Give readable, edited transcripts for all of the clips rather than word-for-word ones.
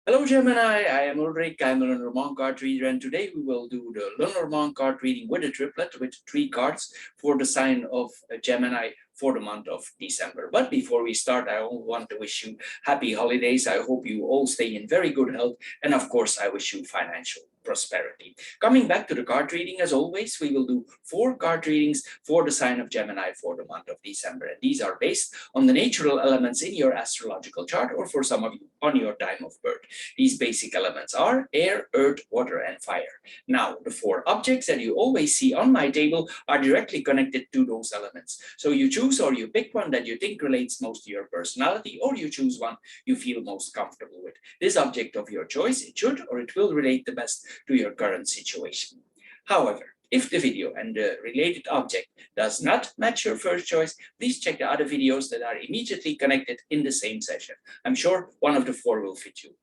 Hello Gemini, I am Ulrich, I'm a Lenormand card reader, and today we will do the Lenormand card reading with a triplet with 3 cards for the sign of Gemini for the month of December. But before we start, I want to wish you happy holidays. I hope you all stay in very good health, and of course I wish you financial prosperity. Coming back to the card reading, as always, we will do 4 card readings for the sign of Gemini for the month of December, and these are based on the natural elements in your astrological chart, or for some of you on your time of birth. These basic elements are air, earth, water, and fire. Now, the 4 objects that you always see on my table are directly connected to those elements. So you choose or you pick one that you think relates most to your personality, or you choose one you feel most comfortable with. This object of your choice, it should or it will relate the best to your current situation. However, if the video and the related object does not match your first choice, please check the other videos that are immediately connected in the same session. I'm sure one of the 4 will fit you.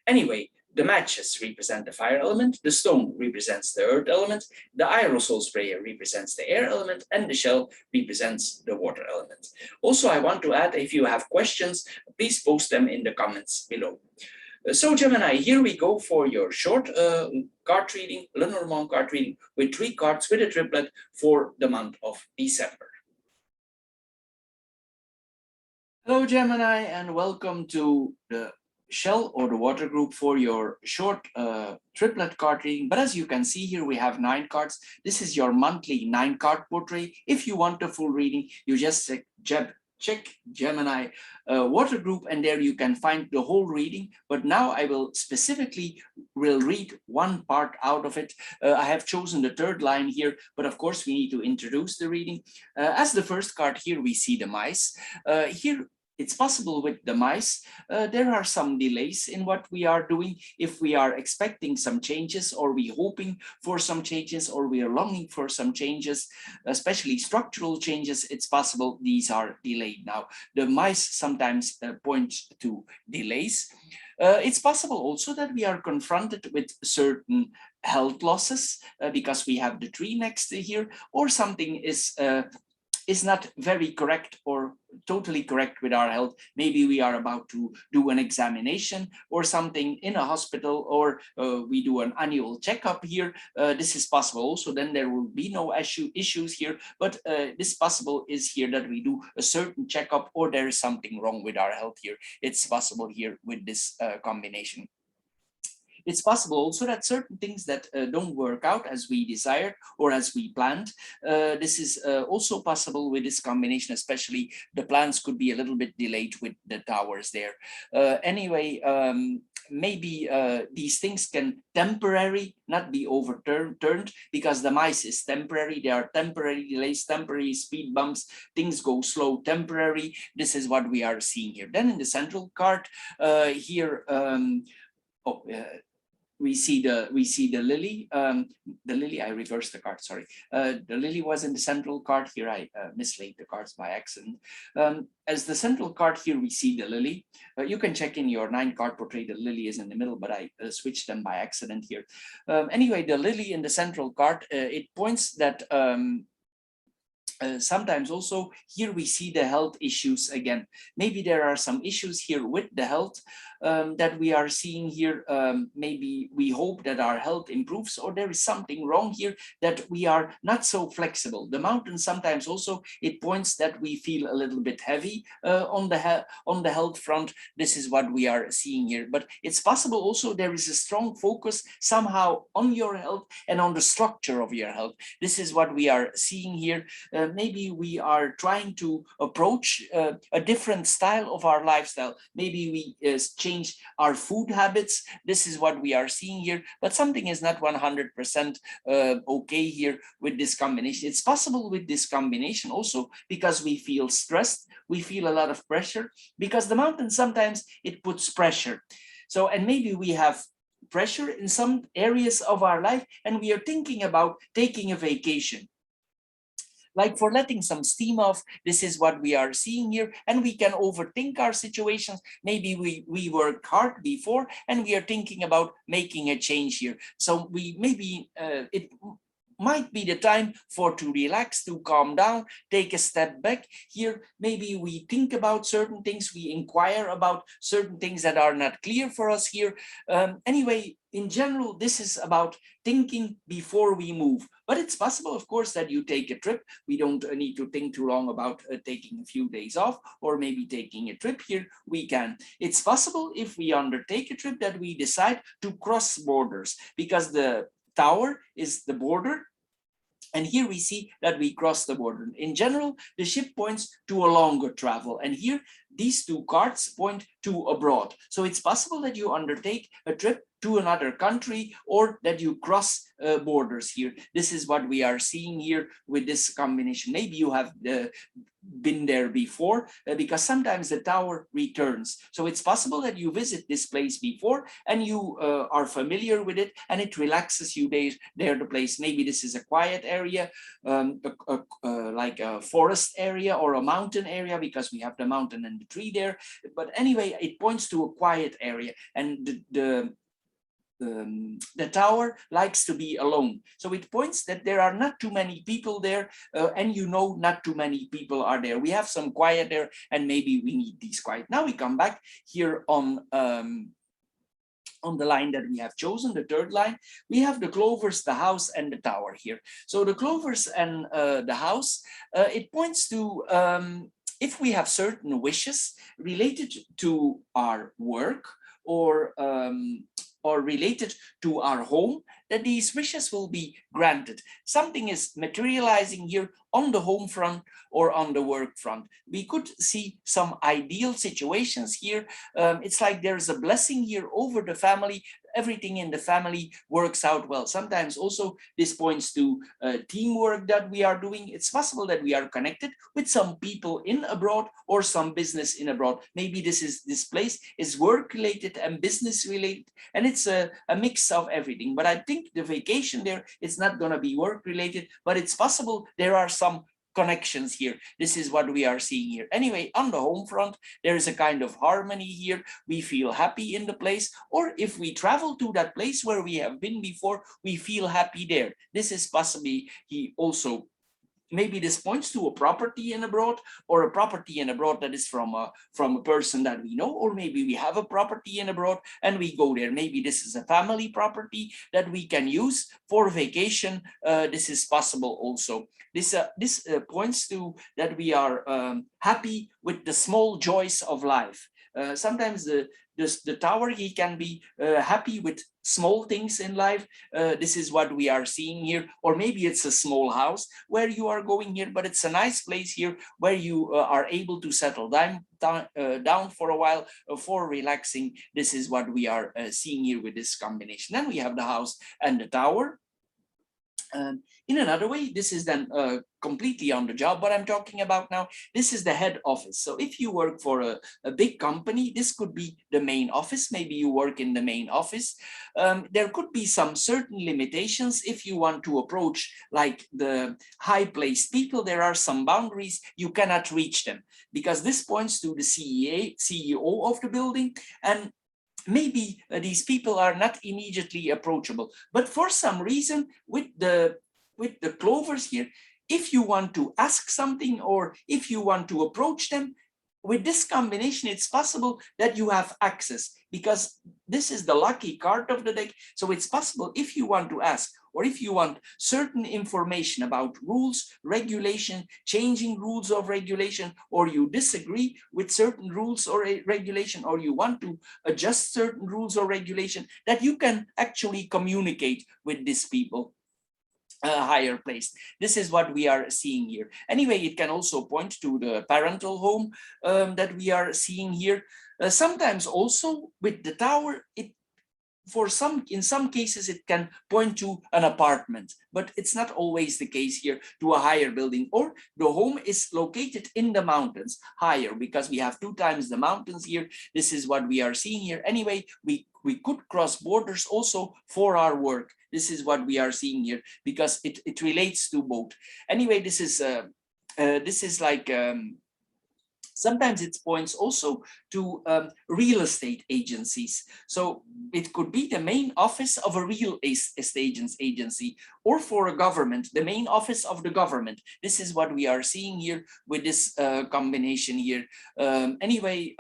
Anyway, the matches represent the fire element, the stone represents the earth element, the aerosol sprayer represents the air element, and the shell represents the water element. Also, I want to add, if you have questions, please post them in the comments below. So Gemini, here we go for your short card reading, Lenormand card reading, with 3 cards with a triplet for the month of December. Hello Gemini, and welcome to the shell or the water group for your short triplet card reading. But as you can see here, we have 9 cards. This is your monthly 9-card portrait. If you want a full reading, you just check Gemini water group, and there you can find the whole reading. But now I will specifically read one part out of it. I have chosen the 3rd line here, but of course we need to introduce the reading. As the first card here, we see the mice. Here it's possible with the mice, there are some delays in what we are doing. If we are expecting some changes, or we hoping for some changes, or we are longing for some changes, especially structural changes, it's possible these are delayed. Now, the mice sometimes point to delays. It's possible also that we are confronted with certain health losses because we have the tree next to here, or something is not very correct or totally correct with our health. Maybe we are about to do an examination or something in a hospital, or we do an annual checkup here. This is possible also. Then there will be no issues here, but this possible is here that we do a certain checkup, or there is something wrong with our health here. It's possible here with this combination. It's possible also that certain things that don't work out as we desired or as we planned. This is also possible with this combination, especially the plans could be a little bit delayed with the towers there. Anyway, maybe these things can temporarily not be overturned, because the mice is temporary. There are temporary delays, temporary speed bumps, things go slow temporary. This is what we are seeing here. Then in the central card here, we see the lily. The lily, I reversed the card, sorry. The lily was in the central card here. I mislaid the cards by accident. As the central card here, we see the lily. You can check in your 9-card portrait, the lily is in the middle, but I switched them by accident here. Anyway, the lily in the central card, it points that sometimes also here we see the health issues again. Maybe there are some issues here with the health that we are seeing here. Maybe we hope that our health improves, or there is something wrong here that we are not so flexible. The mountain sometimes also, it points that we feel a little bit heavy on the health front. This is what we are seeing here. But it's possible also there is a strong focus somehow on your health and on the structure of your health. This is what we are seeing here. Maybe we are trying to approach a different style of our lifestyle. Maybe we change our food habits. This is what we are seeing here, but something is not 100% okay here with this combination. It's possible with this combination also because we feel stressed, we feel a lot of pressure, because the mountain sometimes it puts pressure. So, and maybe we have pressure in some areas of our life, and we are thinking about taking a vacation, like for letting some steam off. This is what we are seeing here, and we can overthink our situations. Maybe we worked hard before and we are thinking about making a change here. So we maybe it might be the time for to relax, to calm down, take a step back. Here, maybe we think about certain things, we inquire about certain things that are not clear for us here. Anyway, in general, this is about thinking before we move. But it's possible, of course, that you take a trip. We don't need to think too long about taking a few days off or maybe taking a trip here. We can. It's possible if we undertake a trip that we decide to cross borders, because the tower is the border. And here we see that we cross the border. In general, the ship points to a longer travel. And here, these two cards point to abroad. So it's possible that you undertake a trip to another country or that you cross borders here. This is what we are seeing here with this combination. Maybe you have been there before, because sometimes the tower returns. So it's possible that you visit this place before and you are familiar with it and it relaxes you there the place. Maybe this is a quiet area, like a forest area or a mountain area, because we have the mountain and the tree there. But anyway, it points to a quiet area, and the tower likes to be alone. So it points that there are not too many people there, and not too many people are there. We have some quiet there, and maybe we need these quiet. Now we come back here on the line that we have chosen, the third line. We have the clovers, the house, and the tower here. So the clovers and the house, it points to if we have certain wishes related to our work or related to our home, that these wishes will be granted. Something is materializing here on the home front or on the work front. We could see some ideal situations here. It's like there's a blessing here over the family. Everything in the family works out well. Sometimes also this points to teamwork that we are doing. It's possible that we are connected with some people in abroad or some business in abroad. Maybe this place is work related and business related, and it's a mix of everything. But I think the vacation there, it's not going to be work related, but it's possible there are some connections here. This is what we are seeing here. Anyway, on the home front, there is a kind of harmony here. We feel happy in the place, or if we travel to that place where we have been before, we feel happy there. This is possibly maybe this points to a property in abroad, or a property in abroad that is from a person that we know, or maybe we have a property in abroad and we go there. Maybe this is a family property that we can use for vacation. This is possible also. This points to that we are happy with the small joys of life. Sometimes the tower, he can be happy with small things in life. This is what we are seeing here. Or maybe it's a small house where you are going here, but it's a nice place here where you are able to settle down for a while for relaxing. This is what we are seeing here with this combination. Then we have the house and the tower. In another way, this is then completely on the job. What I'm talking about now, this is the head office. So if you work for a big company, this could be the main office. Maybe you work in the main office. There could be some certain limitations if you want to approach like the high-placed people. There are some boundaries. You cannot reach them, because this points to the CEO of the building, and maybe these people are not immediately approachable. But for some reason, with the clovers here, if you want to ask something or if you want to approach them, with this combination, it's possible that you have access, because this is the lucky card of the deck. So it's possible if you want to ask, or if you want certain information about rules, regulation, changing rules of regulation, or you disagree with certain rules or regulation, or you want to adjust certain rules or regulation, that you can actually communicate with these people. Higher place. This is what we are seeing here. Anyway, it can also point to the parental home that we are seeing here. Sometimes also with the tower, in some cases it can point to an apartment, but it's not always the case here, to a higher building, or the home is located in the mountains higher, because we have 2 times the mountains here. This is what we are seeing here. Anyway, we could cross borders also for our work. This is what we are seeing here, because it relates to both. Anyway, this is like Sometimes it points also to real estate agencies. So it could be the main office of a real estate agency, or for a government, the main office of the government. This is what we are seeing here with this combination here. Anyway,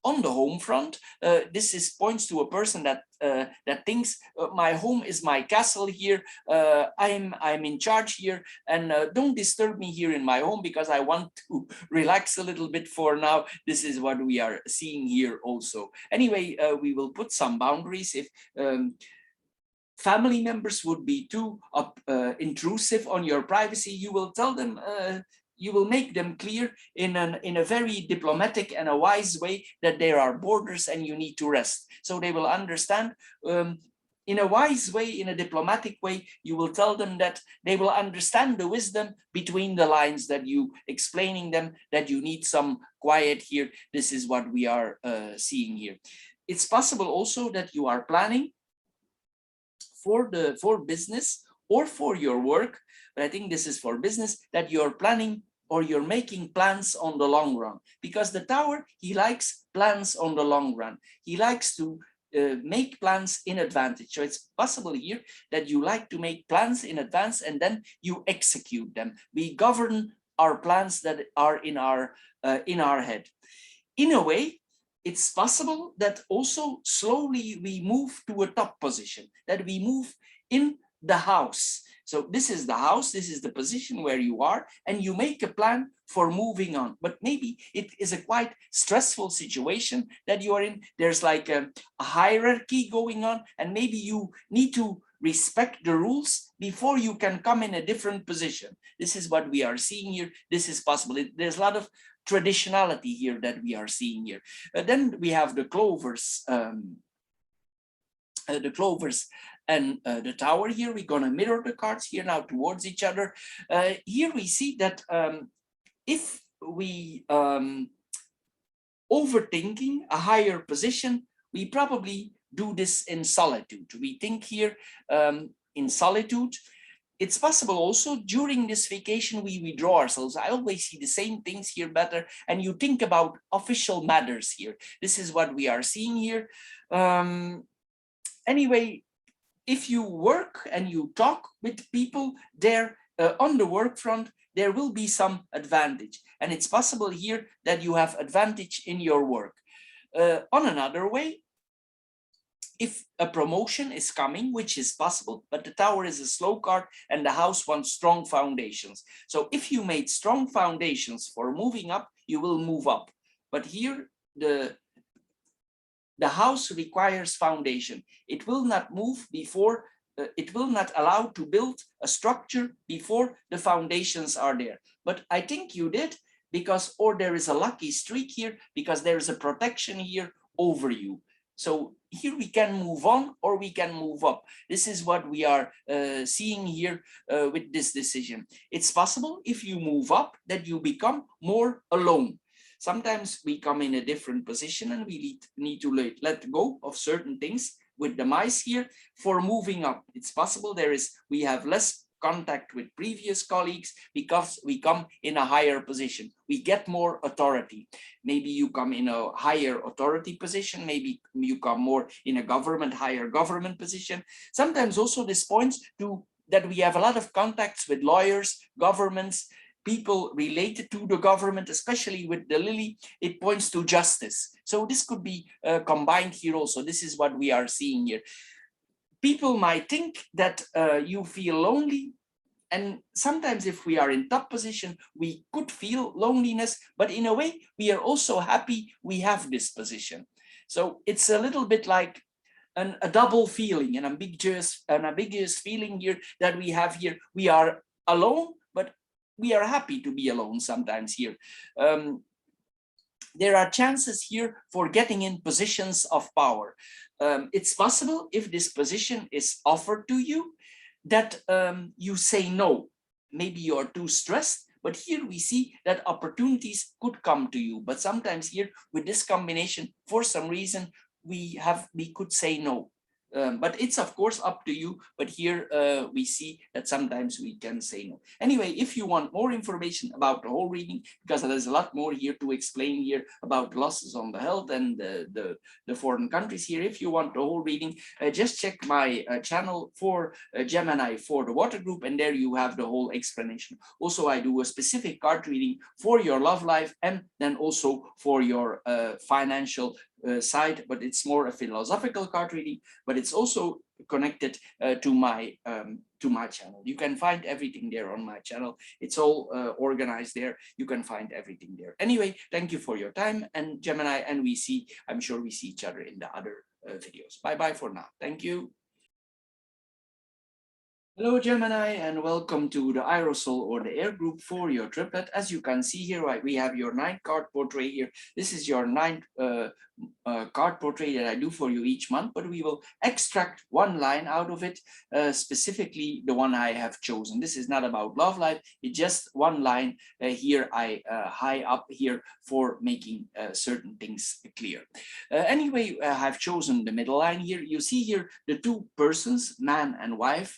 on the home front, this is points to a person that that thinks my home is my castle here. I'm in charge here, and don't disturb me here in my home because I want to relax a little bit for now. This is what we are seeing here also. Anyway, we will put some boundaries. If family members would be too intrusive on your privacy, you will tell them, you will make them clear in a very diplomatic and a wise way that there are borders and you need to rest. So they will understand in a wise way, in a diplomatic way. You will tell them that they will understand the wisdom between the lines, that you explaining them that you need some quiet here. This is what we are seeing here. It's possible also that you are planning for business or for your work, but I think this is for business, that you're planning or you're making plans on the long run, because the Tower, he likes plans on the long run. He likes to make plans in advance. So it's possible here that you like to make plans in advance and then you execute them. We govern our plans that are in our head. In a way, it's possible that also slowly we move to a top position, that we move in the house. So this is the house, this is the position where you are, and you make a plan for moving on. But maybe it is a quite stressful situation that you are in. There's like a hierarchy going on, and maybe you need to respect the rules before you can come in a different position. This is what we are seeing here. This is possible. There's a lot of traditionality here that we are seeing here. Then we have the clovers. And the Tower here. We're going to mirror the cards here now towards each other. Here we see that if we overthinking a higher position, we probably do this in solitude. We think here in solitude. It's possible also during this vacation we withdraw ourselves. I always see the same things here better, and you think about official matters here. This is what we are seeing here. Anyway, if you work and you talk with people there on the work front, there will be some advantage. And it's possible here that you have advantage in your work. On another way, if a promotion is coming, which is possible, but the Tower is a slow card and the house wants strong foundations. So if you made strong foundations for moving up, you will move up. But here, the house requires foundation. It will not move before, it will not allow to build a structure before the foundations are there. But I think you did, because, or there is a lucky streak here, because there is a protection here over you. So here we can move on or we can move up. This is what we are seeing here with this decision. It's possible if you move up that you become more alone. Sometimes we come in a different position and we need to let go of certain things with the mice here for moving up. It's possible we have less contact with previous colleagues because we come in a higher position. We get more authority. Maybe you come in a higher authority position. Maybe you come more in a higher government position. Sometimes also this points to that we have a lot of contacts with lawyers, governments, people related to the government, especially with the lily. It points to justice. So this could be combined here also. This is what we are seeing here. People might think that you feel lonely, and sometimes if we are in top position, we could feel loneliness, but in a way, we are also happy we have this position. So it's a little bit like a double feeling, an ambiguous feeling here that we have here. We are alone, but we are happy to be alone sometimes here. There are chances here for getting in positions of power. It's possible if this position is offered to you that you say no. Maybe you're too stressed, but here we see that opportunities could come to you. But sometimes here with this combination, for some reason, we could say no. But it's of course up to you. But here we see that sometimes we can say no. Anyway, if you want more information about the whole reading, because there's a lot more here to explain here about losses on the health and the foreign countries here. If you want the whole reading, just check my channel for Gemini for the water group, and there you have the whole explanation. Also, I do a specific card reading for your love life and then also for your financial side, but it's more a philosophical card reading, but it's also connected to my channel. You can find everything there on my channel. It's all organized there. You can find everything there. Anyway, thank you for your time, and Gemini, and I'm sure we see each other in the other videos. Bye bye for now. Thank you. Hello Gemini, and welcome to the aerosol or the air group for your triplet. As you can see here, we have your 9th card portrait here. This is your 9th card portrait that I do for you each month, but we will extract one line out of it, specifically the one I have chosen. This is not about love life, it's just one line here I high up here for making certain things clear. Anyway, I have chosen the middle line here. You see here the two persons, man and wife,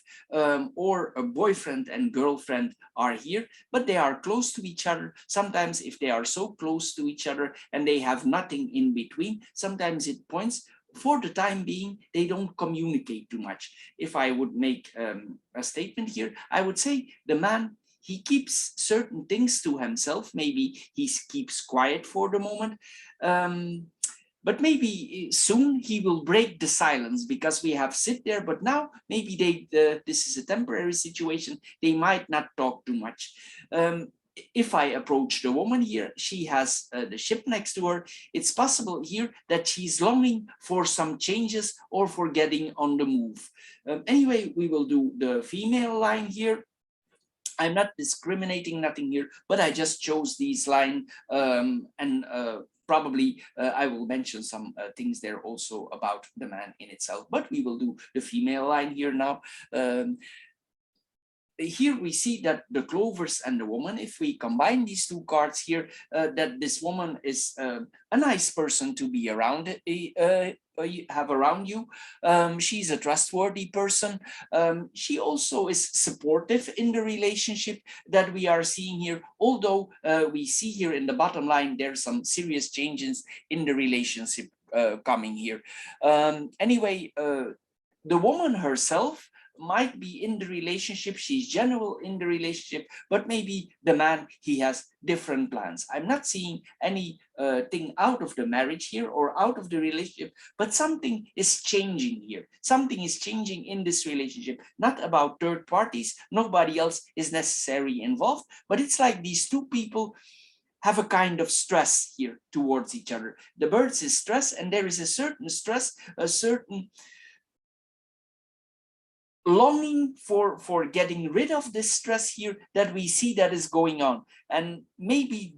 or a boyfriend and girlfriend are here, but they are close to each other. Sometimes if they are so close to each other and they have nothing in between, sometimes it points for the time being they don't communicate too much. If I would make a statement here, I would say the man, he keeps certain things to himself. Maybe he keeps quiet for the moment, but maybe soon he will break the silence, because we have sit there, but now maybe this is a temporary situation. They might not talk too much. If I approach the woman here, she has the ship next to her. It's possible here that she's longing for some changes or for getting on the move. Anyway, we will do the female line here. I'm not discriminating nothing here, but I just chose these line, and probably I will mention some things there also about the man in itself, but we will do the female line here now. Here we see that the clovers and the woman, if we combine these two cards here, that this woman is a nice person to be around, have around you. She's a trustworthy person. She also is supportive in the relationship that we are seeing here, although we see here in the bottom line there's some serious changes in the relationship coming here. Anyway, the woman herself might be in the relationship, she's genuine in the relationship, but maybe the man, he has different plans. I'm not seeing any thing out of the marriage here or out of the relationship, but something is changing here. Something is changing in this relationship, not about third parties. Nobody else is necessarily involved, but it's like these two people have a kind of stress here towards each other. The birds is stress, and there is a certain stress, a certain longing for getting rid of this stress here that we see that is going on. And maybe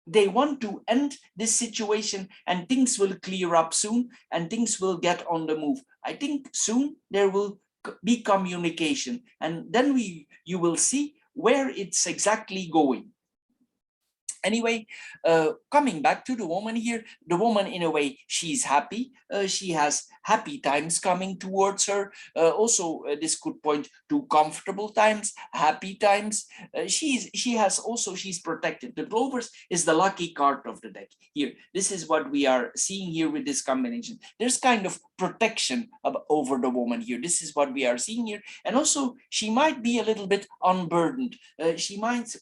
they want to end this situation and things will clear up soon and things will get on the move. I think soon there will be communication, and then you will see where it's exactly going. Anyway, coming back to the woman here, the woman, in a way, she's happy. She has happy times coming towards her. Also, this could point to comfortable times, happy times. She's protected. The clovers is the lucky card of the deck here. This is what we are seeing here with this combination. There's kind of protection over the woman here. This is what we are seeing here. And also, she might be a little bit unburdened. She might,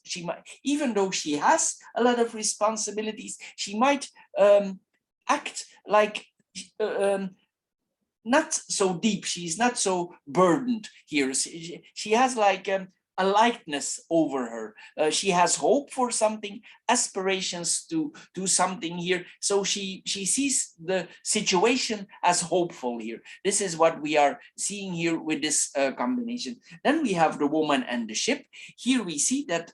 even though she has a lot of responsibilities, she might act like not so deep. She's not so burdened here. She has like a lightness over her. She has hope for something, aspirations to do something here. So she sees the situation as hopeful here. This is what we are seeing here with this combination. Then we have the woman and the ship. Here we see that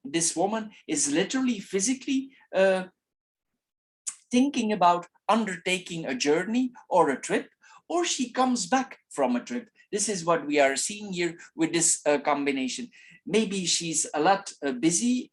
this woman is literally physically thinking about undertaking a journey or a trip, or she comes back from a trip. This is what we are seeing here with this combination. Maybe she's a lot busy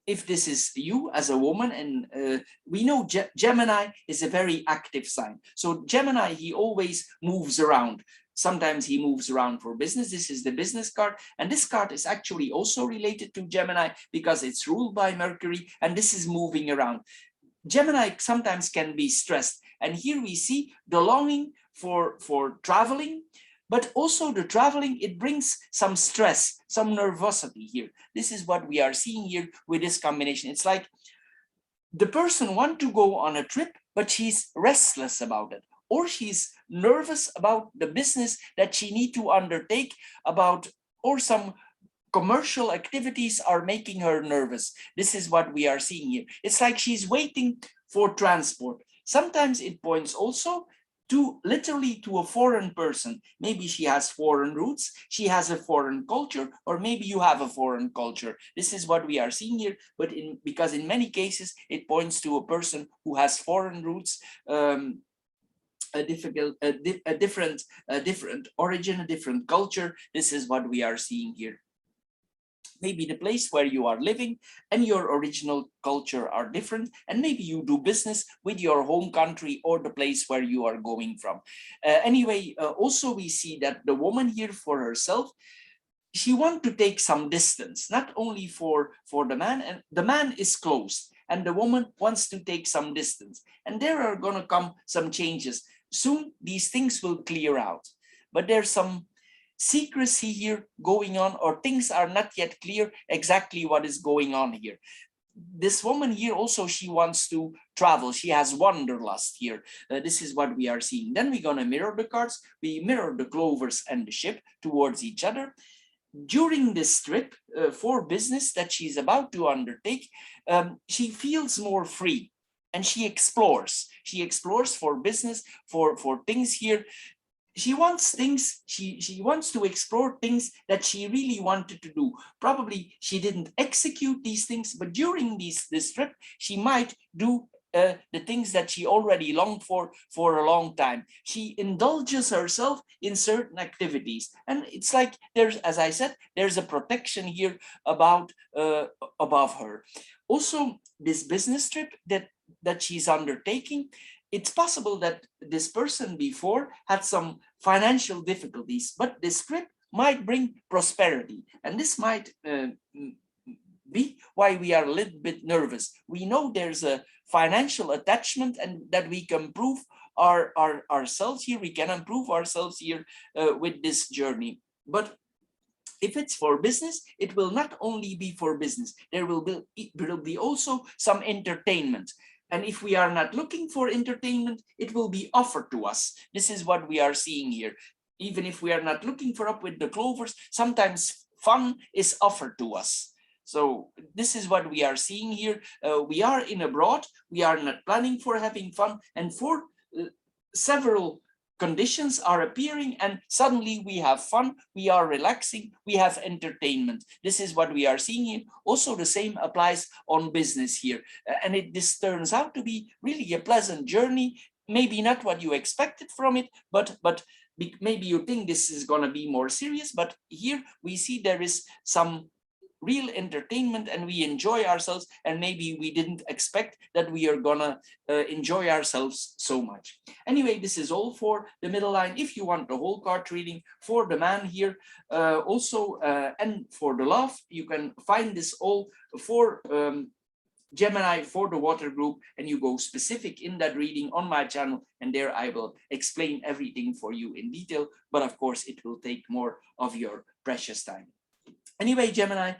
if this is you as a woman, and we know Gemini is a very active sign. So Gemini, he always moves around. Sometimes he moves around for business. This is the business card. And this card is actually also related to Gemini because it's ruled by Mercury. And this is moving around. Gemini sometimes can be stressed. And here we see the longing for traveling, but also the traveling, it brings some stress, some nervosity here. This is what we are seeing here with this combination. It's like the person wants to go on a trip, but she's restless about it, or she's nervous about the business that she needs to undertake about, or some commercial activities are making her nervous. This is what we are seeing here. It's like she's waiting for transport. Sometimes it points also to literally to a foreign person. Maybe she has foreign roots, she has a foreign culture, or maybe you have a foreign culture. This is what we are seeing here, but because in many cases it points to a person who has foreign roots, a different origin, a different culture. This is what we are seeing here. Maybe the place where you are living and your original culture are different, and maybe you do business with your home country or the place where you are going from. Also we see that the woman here for herself, she wants to take some distance, not only for the man, and the man is close, and the woman wants to take some distance. And there are going to come some changes. Soon these things will clear out, but there's some secrecy here going on, or things are not yet clear exactly what is going on here. This woman here also, she wants to travel. She has wanderlust here. This is what we are seeing. Then we're going to mirror the cards. We mirror the clovers and the ship towards each other. During this trip for business that she's about to undertake, she feels more free and she explores. She explores for business, for things here. She wants things, she wants to explore things that she really wanted to do. Probably she didn't execute these things, but during this trip, she might do the things that she already longed for a long time. She indulges herself in certain activities. And it's like there's, as I said, there's a protection here about above her. Also, this business trip that she's undertaking, it's possible that this person before had some financial difficulties, but this trip might bring prosperity. And this might be why we are a little bit nervous. We know there's a financial attachment and that we can prove ourselves here. We can improve ourselves here with this journey. But if it's for business, it will not only be for business. There will be also some entertainment. And if we are not looking for entertainment, it will be offered to us. This is what we are seeing here. Even if we are not looking for up with the clovers, sometimes fun is offered to us. So this is what we are seeing here. We are in abroad. We are not planning for having fun. And for several conditions are appearing, and suddenly we have fun, we are relaxing, we have entertainment. This is what we are seeing here. Also, the same applies on business here. And this turns out to be really a pleasant journey. Maybe not what you expected from it, but maybe you think this is going to be more serious. But here we see there is some real entertainment and we enjoy ourselves, and maybe we didn't expect that we are gonna enjoy ourselves so much. Anyway, this is all for the middle line. If you want the whole card reading for the man here and for the love, you can find this all for Gemini, for the water group, and you go specific in that reading on my channel, and there I will explain everything for you in detail, but of course it will take more of your precious time. Anyway, Gemini,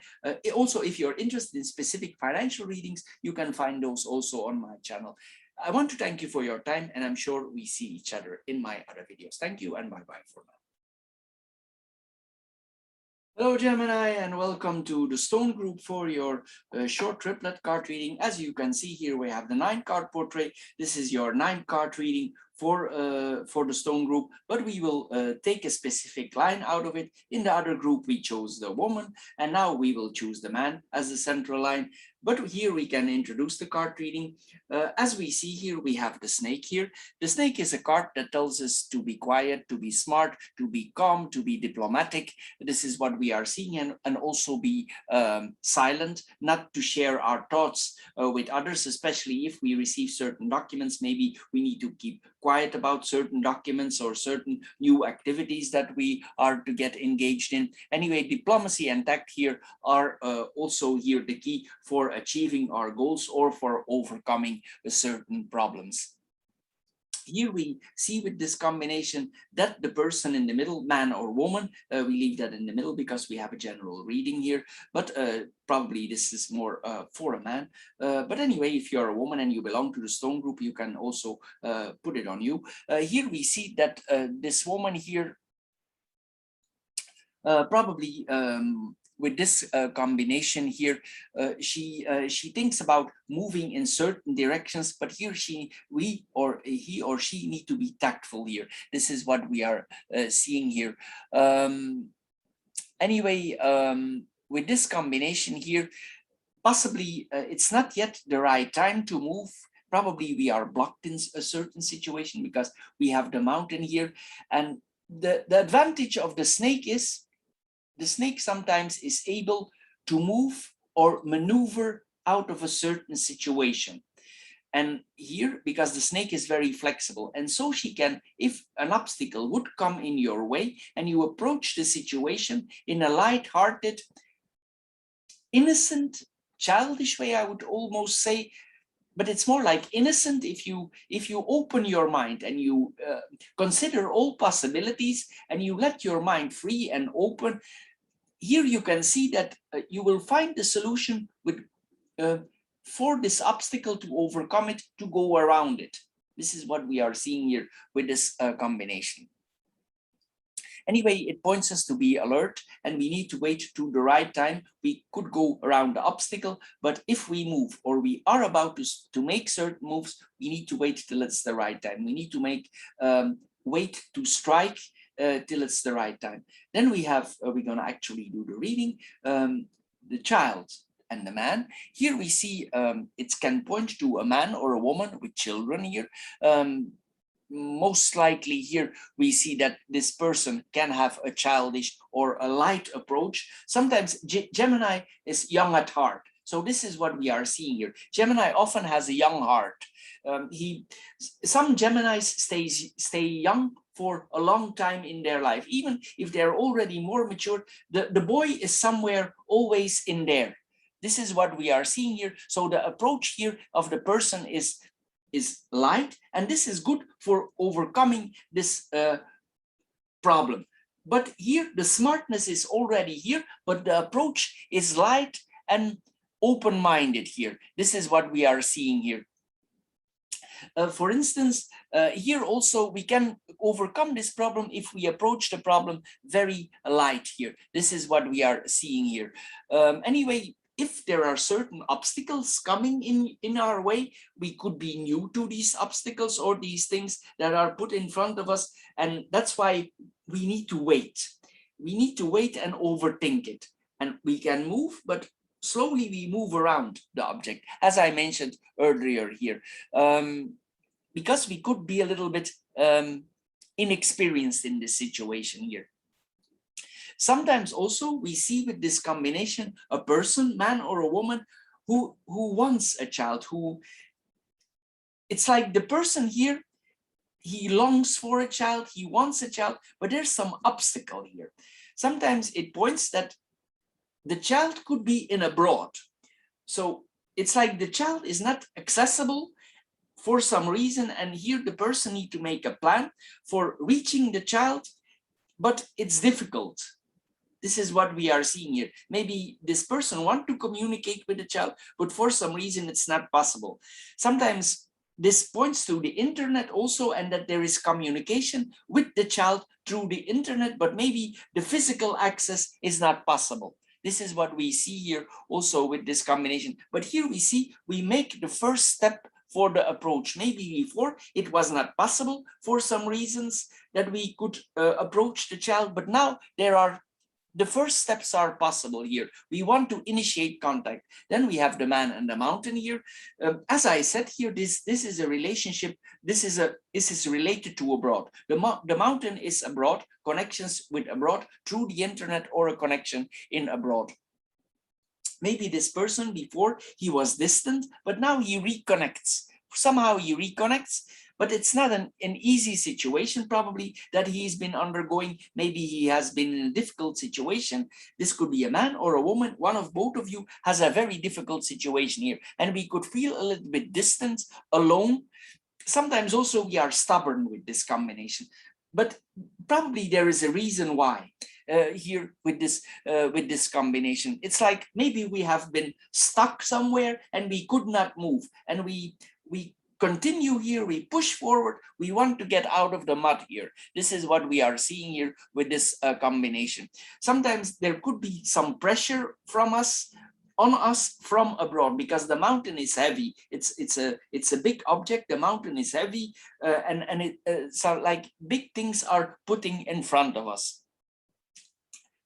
also if you're interested in specific financial readings, you can find those also on my channel. I want to thank you for your time, and I'm sure we see each other in my other videos. Thank you and bye-bye for now. Hello, Gemini, and welcome to the Stone Group for your short triplet card reading. As you can see here, we have the 9-card portrait. This is your 9-card reading for the Stone Group, but we will take a specific line out of it. In the other group, we chose the woman, and now we will choose the man as the central line. But here we can introduce the card reading. As we see here, we have the snake here. The snake is a card that tells us to be quiet, to be smart, to be calm, to be diplomatic. This is what we are seeing, and also be silent, not to share our thoughts with others, especially if we receive certain documents. Maybe we need to keep quiet about certain documents or certain new activities that we are to get engaged in. Anyway, diplomacy and tact here are also here the key for achieving our goals or for overcoming certain problems. Here we see with this combination that the person in the middle, man or woman, we leave that in the middle because we have a general reading here, but probably this is more for a man. But anyway, if you're a woman and you belong to the stone group, you can also put it on you. Here we see that this woman here probably with this combination here, she thinks about moving in certain directions, but here he or she need to be tactful here. This is what we are seeing here. Anyway, with this combination here, possibly it's not yet the right time to move. Probably we are blocked in a certain situation because we have the mountain here. And the advantage of the snake is the snake sometimes is able to move or maneuver out of a certain situation. And here, because the snake is very flexible, and so she can, if an obstacle would come in your way and you approach the situation in a light-hearted, innocent, childish way, I would almost say, but it's more like innocent if you open your mind and you consider all possibilities and you let your mind free and open. Here you can see that you will find the solution with for this obstacle, to overcome it, to go around it. This is what we are seeing here with this combination. Anyway, it points us to be alert, and we need to wait to the right time. We could go around the obstacle, but if we move or we are about to make certain moves, we need to wait till it's the right time. We need to make wait to strike till it's the right time. Then we have, we're going to actually do the reading, the child and the man. Here we see it can point to a man or a woman with children here. Most likely here we see that this person can have a childish or a light approach. Sometimes Gemini is young at heart. So this is what we are seeing here. Gemini often has a young heart. Some Geminis stay young for a long time in their life. Even if they're already more mature, the boy is somewhere always in there. This is what we are seeing here. So the approach here of the person is light, and this is good for overcoming this problem. But here the smartness is already here, but the approach is light and open-minded here. This is what we are seeing here. For instance, here also we can overcome this problem if we approach the problem very light here. This is what we are seeing here. Anyway, if there are certain obstacles coming in our way, we could be new to these obstacles or these things that are put in front of us. And that's why we need to wait. We need to wait and overthink it. And we can move, but slowly we move around the object, as I mentioned earlier here. Because we could be a little bit inexperienced in this situation here. Sometimes also we see with this combination a person, man or a woman, who wants a child, who it's like the person here, he longs for a child, he wants a child, but there's some obstacle here. Sometimes it points that the child could be in abroad. So it's like the child is not accessible for some reason, and here the person need to make a plan for reaching the child, but it's difficult. This is what we are seeing here. Maybe this person wants to communicate with the child, but for some reason it's not possible. Sometimes this points to the internet also, and that there is communication with the child through the internet, but maybe the physical access is not possible. This is what we see here also with this combination. But here we see we make the first step for the approach. Maybe before it was not possible for some reasons that we could approach the child, but now there are the first steps are possible here. We want to initiate contact. Then we have the man and the mountain here. As I said here, this is a relationship. This is related to abroad. The mountain is abroad, connections with abroad through the internet or a connection in abroad. Maybe this person before he was distant, but now he reconnects. Somehow he reconnects, but it's not an easy situation probably that he's been undergoing. Maybe he has been in a difficult situation. This could be a man or a woman. One of both of you has a very difficult situation here. And we could feel a little bit distant, alone. Sometimes also we are stubborn with this combination, but probably there is a reason why. Here with this combination, it's like maybe we have been stuck somewhere and we could not move, and we continue here, we push forward, we want to get out of the mud here. This is what we are seeing here with this combination. Sometimes there could be some pressure on us from abroad, because the mountain is heavy. It's a big object. The mountain is heavy, and so like big things are putting in front of us.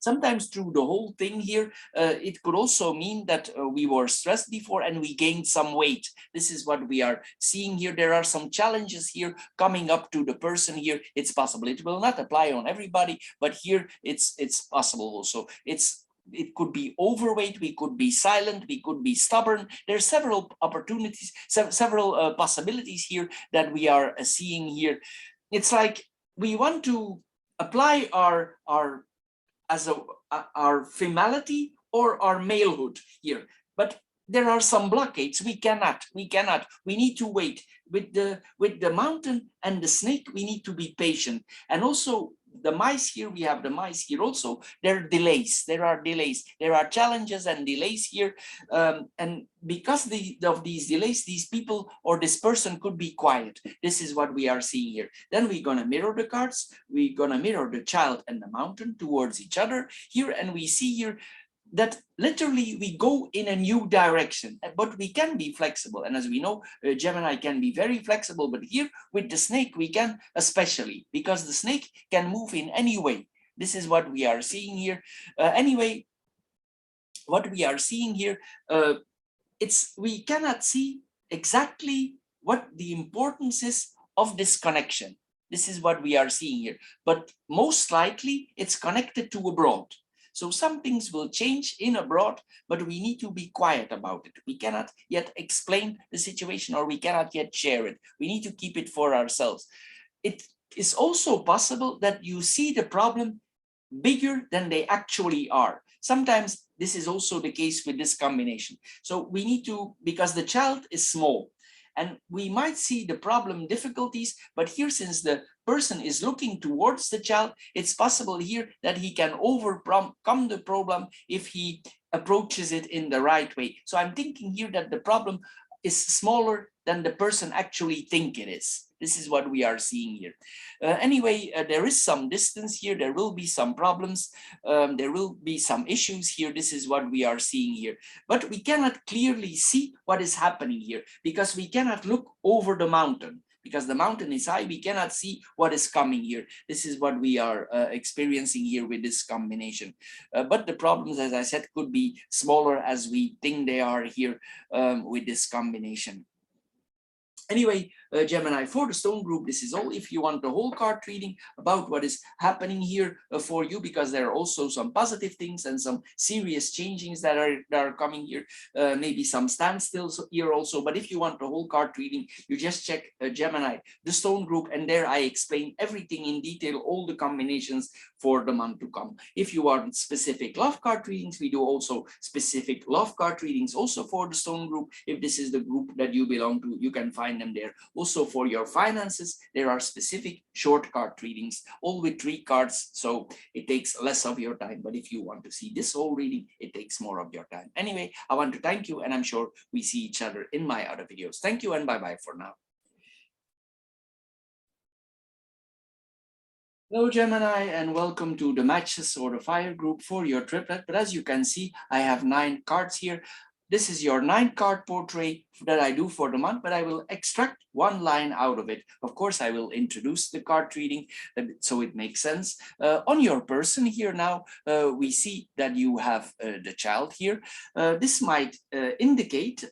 Sometimes through the whole thing here, it could also mean that we were stressed before and we gained some weight. This is what we are seeing here. There are some challenges here coming up to the person here. It's possible. It will not apply on everybody, but here it's possible also. It could be overweight, we could be silent, we could be stubborn. There are several opportunities, several possibilities here that we are seeing here. It's like we want to apply our femality or our malehood here, but there are some blockades. We cannot. We need to wait. With the mountain and the snake, we need to be patient. And also the mice here, we have the mice here also. There are delays. There are challenges and delays here. And because of these delays, these people or this person could be quiet. This is what we are seeing here. Then we're gonna mirror the cards. We're gonna mirror the child and the mountain towards each other here, and we see here that literally we go in a new direction, but we can be flexible. And as we know, Gemini can be very flexible, but here with the snake, we can especially, because the snake can move in any way. This is what we are seeing here. Anyway, what we are seeing here, we cannot see exactly what the importance is of this connection. This is what we are seeing here, but most likely it's connected to abroad. So some things will change in abroad, but we need to be quiet about it. We cannot yet explain the situation, or we cannot yet share it. We need to keep it for ourselves. It is also possible that you see the problem bigger than they actually are. Sometimes this is also the case with this combination. So we need to, because the child is small, and we might see the problem difficulties, but here, since the person is looking towards the child, it's possible here that he can overcome the problem if he approaches it in the right way. So I'm thinking here that the problem is smaller than the person actually think it is. This is what we are seeing here. Anyway, there is some distance here. There will be some problems. There will be some issues here. This is what we are seeing here. But we cannot clearly see what is happening here, because we cannot look over the mountain. Because the mountain is high, we cannot see what is coming here. This is what we are experiencing here with this combination. But the problems, as I said, could be smaller as we think they are here with this combination. Anyway, Gemini, for the stone group, this is all. If you want the whole card reading about what is happening here for you, because there are also some positive things and some serious changings that are coming here, maybe some standstills here also. But if you want the whole card reading, you just check Gemini, the stone group, and there I explain everything in detail, all the combinations for the month to come. If you want specific love card readings, we do also specific love card readings also for the stone group. If this is the group that you belong to, you can find them there. Also for your finances, there are specific short card readings, all with 3 cards, so it takes less of your time. But if you want to see this whole reading, it takes more of your time. Anyway, I want to thank you, and I'm sure we see each other in my other videos. Thank you, and bye-bye for now. Hello Gemini, and welcome to the matches or the fire group for your triplet. But as you can see, I have 9 cards here. this is your 9-card portrait that I do for the month, but I will extract one line out of it. Of course, I will introduce the card reading so it makes sense. On your person here now, we see that you have the child here. This might indicate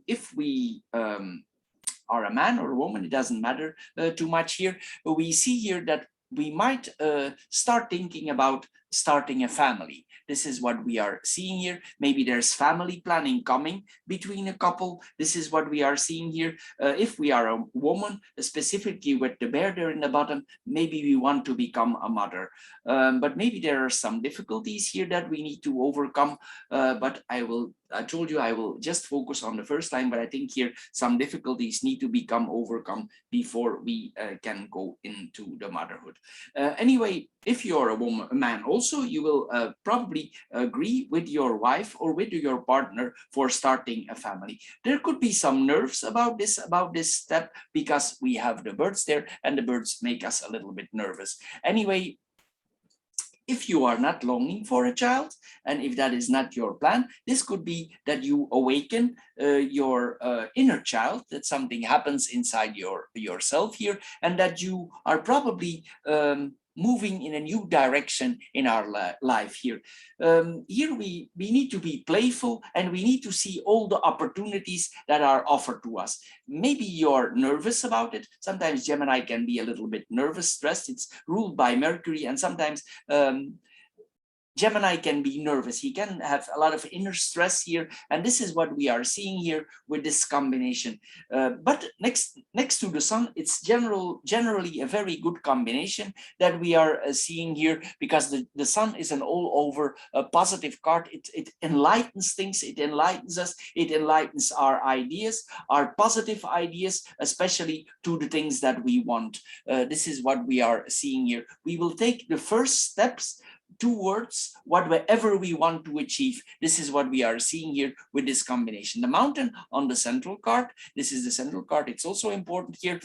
if we are a man or a woman, it doesn't matter too much here. We see here that we might start thinking about starting a family. This is what we are seeing here. Maybe there's family planning coming between a couple. This is what we are seeing here. If we are a woman, specifically with the bear there in the bottom, maybe we want to become a mother. But maybe there are some difficulties here that we need to overcome. But I told you I will just focus on the first line, but I think here some difficulties need to become overcome before we can go into the motherhood. Anyway, if you're a man also, you will probably agree with your wife or with your partner for starting a family. There could be some nerves about this step because we have the birds there and the birds make us a little bit nervous. Anyway, if you are not longing for a child, and if that is not your plan, this could be that you awaken your inner child, that something happens inside yourself here, and that you are probably moving in a new direction in our life here. Here we need to be playful and we need to see all the opportunities that are offered to us. Maybe you're nervous about it. Sometimes Gemini can be a little bit nervous, stressed. It's ruled by Mercury, and sometimes Gemini can be nervous. He can have a lot of inner stress here, and this is what we are seeing here with this combination. But next to the Sun, it's generally a very good combination that we are seeing here, because the Sun is an all-over positive card. It enlightens things, it enlightens us, it enlightens our ideas, our positive ideas, especially to the things that we want. This is what we are seeing here. We will take the first steps towards whatever we want to achieve. This is what we are seeing here with this combination. The mountain on the central card, this is the central card, it's also important here.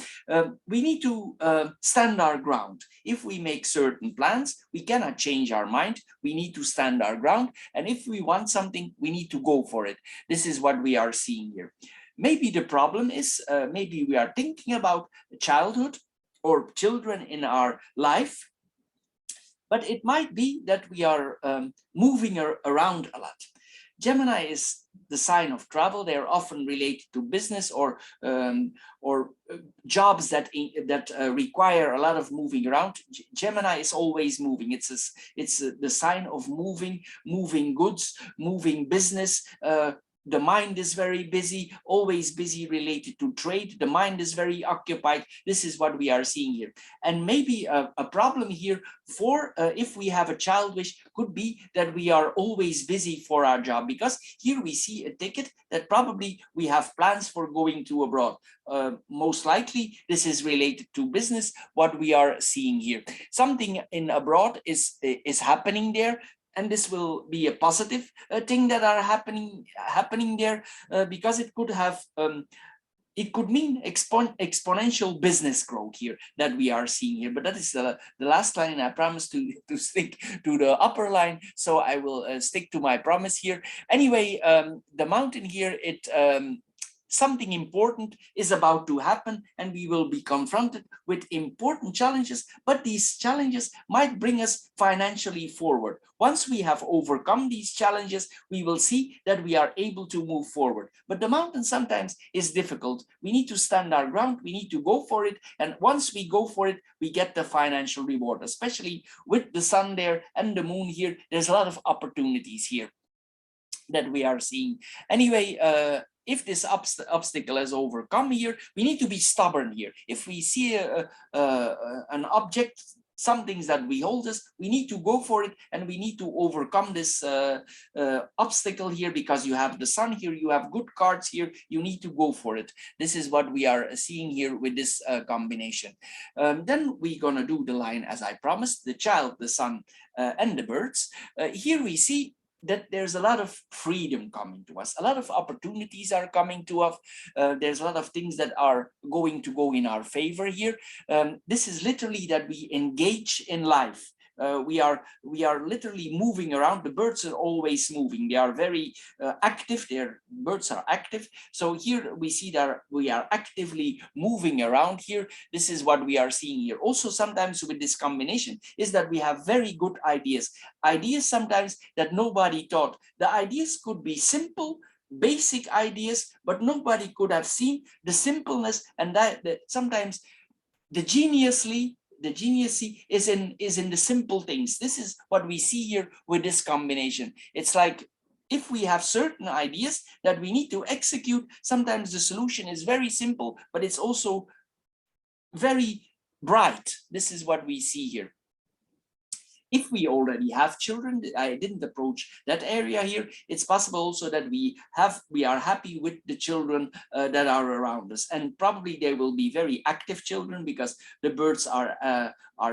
We need to stand our ground. If we make certain plans, we cannot change our mind. We need to stand our ground, and if we want something, we need to go for it. This is what we are seeing here. Maybe the problem is, maybe we are thinking about childhood or children in our life, but it might be that we are moving around a lot. Gemini is the sign of travel. They are often related to business or jobs that require a lot of moving around. Gemini is always moving. It's the sign of moving goods, moving business. The mind is very busy, always busy related to trade. The mind is very occupied. This is what we are seeing here. And maybe a problem here for if we have a child wish could be that we are always busy for our job, because here we see a ticket that probably we have plans for going to abroad. Most likely this is related to business, what we are seeing here. Something in abroad is happening there. And this will be a positive thing that are happening there, because it could have it could mean exponential business growth here that we are seeing here. But that is the last line. I promise to stick to the upper line, so I will stick to my promise here. Anyway, the mountain here, something important is about to happen, and we will be confronted with important challenges, but these challenges might bring us financially forward. Once we have overcome these challenges, we will see that we are able to move forward. But the mountain sometimes is difficult. We need to stand our ground, we need to go for it, and once we go for it, we get the financial reward, especially with the Sun there and the Moon here. There's a lot of opportunities here that we are seeing. Anyway, if this obstacle is overcome here, we need to be stubborn here. If we see an object, some things that we hold us, we need to go for it, and we need to overcome this obstacle here, because you have the Sun here, you have good cards here, you need to go for it. This is what we are seeing here with this combination. Then we're gonna do the line as I promised, the child, the Sun, and the birds. Here we see that there's a lot of freedom coming to us. A lot of opportunities are coming to us. There's a lot of things that are going to go in our favor here. This is literally that we engage in life. we are literally moving around. The birds are always moving. They are very active. Their birds are active. So here we see that we are actively moving around here. This is what we are seeing here. Also, sometimes with this combination is that we have very good ideas. Ideas sometimes that nobody thought. The ideas could be simple, basic ideas, but nobody could have seen the simpleness, and that sometimes the geniusy is in the simple things. This is what we see here with this combination. It's like if we have certain ideas that we need to execute, sometimes the solution is very simple, but it's also very bright. This is what we see here. If we already have children, I didn't approach that area here. It's possible also that we are happy with the children that are around us, and probably they will be very active children because the birds are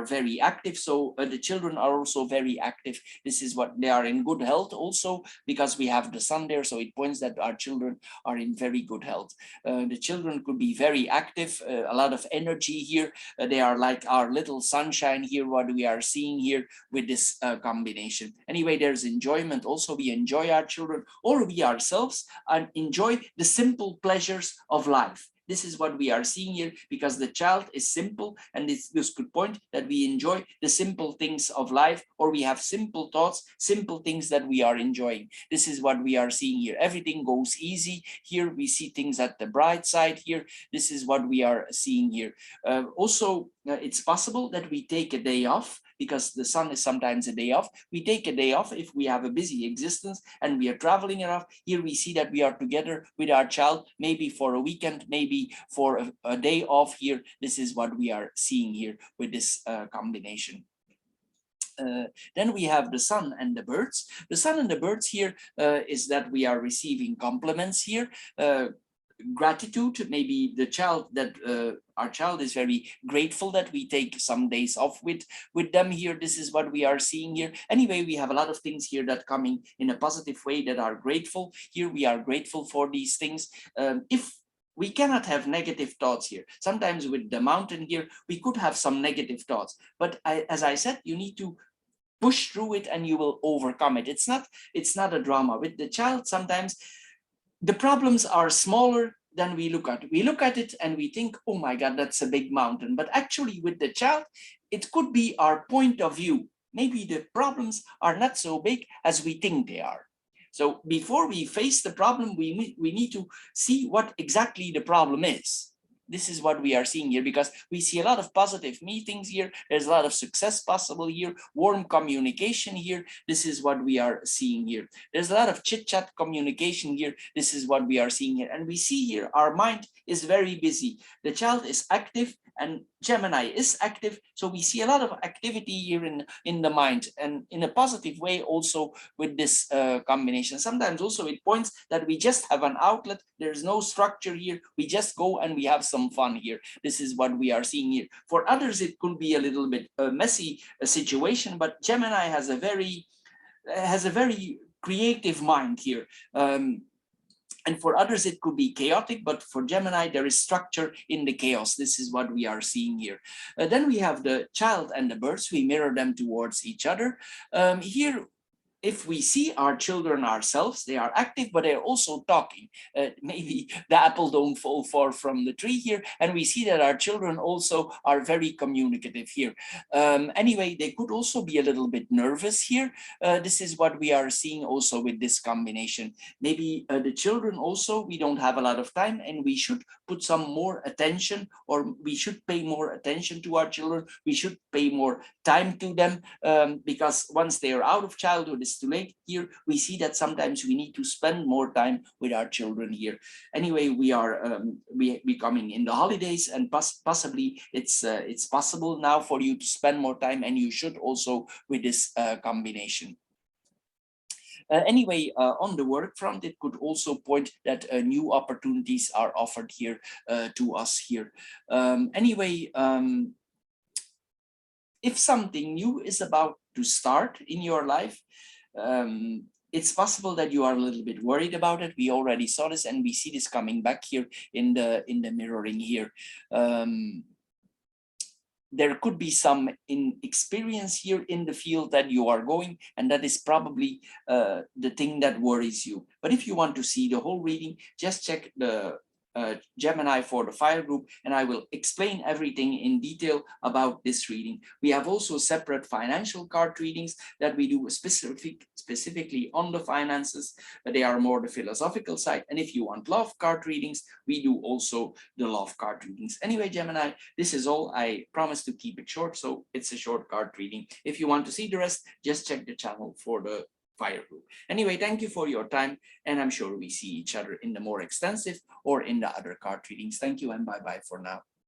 very active. So the children are also very active. This is what they are in good health also, because we have the sun there. So it points that our children are in very good health. The children could be very active, a lot of energy here. They are like our little sunshine here, what we are seeing here with this combination. Anyway, there's enjoyment. Also, we enjoy our children, or we ourselves, and enjoy the simple pleasures of life. This is what we are seeing here, because the child is simple, and this could point that we enjoy the simple things of life, or we have simple thoughts, simple things that we are enjoying. This is what we are seeing here. Everything goes easy. Here we see things at the bright side here. This is what we are seeing here. Also, it's possible that we take a day off, because the sun is sometimes a day off. We take a day off if we have a busy existence and we are traveling around. Here we see that we are together with our child, maybe for a weekend, maybe for a day off here. This is what we are seeing here with this combination. Then we have the sun and the birds. The sun and the birds here is that we are receiving compliments here. Gratitude, maybe the child that our child is very grateful that we take some days off with them here. This is what we are seeing here. Anyway, we have a lot of things here that coming in a positive way that are grateful. Here we are grateful for these things. If we cannot have negative thoughts here. Sometimes with the mountain here, we could have some negative thoughts, but as I said, you need to push through it and you will overcome it. It's not a drama. With the child, sometimes the problems are smaller than we look at. We look at it and we think, oh my God, that's a big mountain. But actually with the child, it could be our point of view. Maybe the problems are not so big as we think they are. So before we face the problem, we need to see what exactly the problem is. This is what we are seeing here, because we see a lot of positive meetings here. There's a lot of success possible here, warm communication here. This is what we are seeing here. There's a lot of chit chat communication here. This is what we are seeing here. And we see here our mind is very busy. The child is active and Gemini is active. So we see a lot of activity here in the mind, and in a positive way also with this combination. Sometimes also it points that we just have an outlet. There's no structure here. We just go and we have some fun here. This is what we are seeing here. For others, it could be a little bit messy situation, but Gemini has a very creative mind here. And for others, it could be chaotic, but for Gemini, there is structure in the chaos. This is what we are seeing here. Then we have the child and the birds. We mirror them towards each other. Here, if we see our children ourselves, they are active, but they're also talking. Maybe the apple don't fall far from the tree here. And we see that our children also are very communicative here. Anyway, they could also be a little bit nervous here. This is what we are seeing also with this combination. Maybe the children also, we don't have a lot of time and we should put some more attention, or we should pay more attention to our children. We should pay more time to them, because once they are out of childhood, it's too late. Here we see that sometimes we need to spend more time with our children here. Anyway, we are coming in the holidays, and possibly it's possible now for you to spend more time, and you should also with this combination. Anyway, on the work front, it could also point that new opportunities are offered here to us here. Anyway, if something new is about to start in your life, it's possible that you are a little bit worried about it. We already saw this, and we see this coming back here in the mirroring here. there could be some inexperience here in the field that you are going, and that is probably the thing that worries you. But if you want to see the whole reading, just check the Gemini for the fire group, and I will explain everything in detail about this reading. We have also separate financial card readings that we do specifically on the finances, but they are more the philosophical side. And if you want love card readings, we do also the love card readings. Anyway, Gemini, this is all. I promise to keep it short, so it's a short card reading. If you want to see the rest, just check the channel for the fire group. Anyway, thank you for your time, and I'm sure we see each other in the more extensive or in the other card readings. Thank you and bye-bye for now.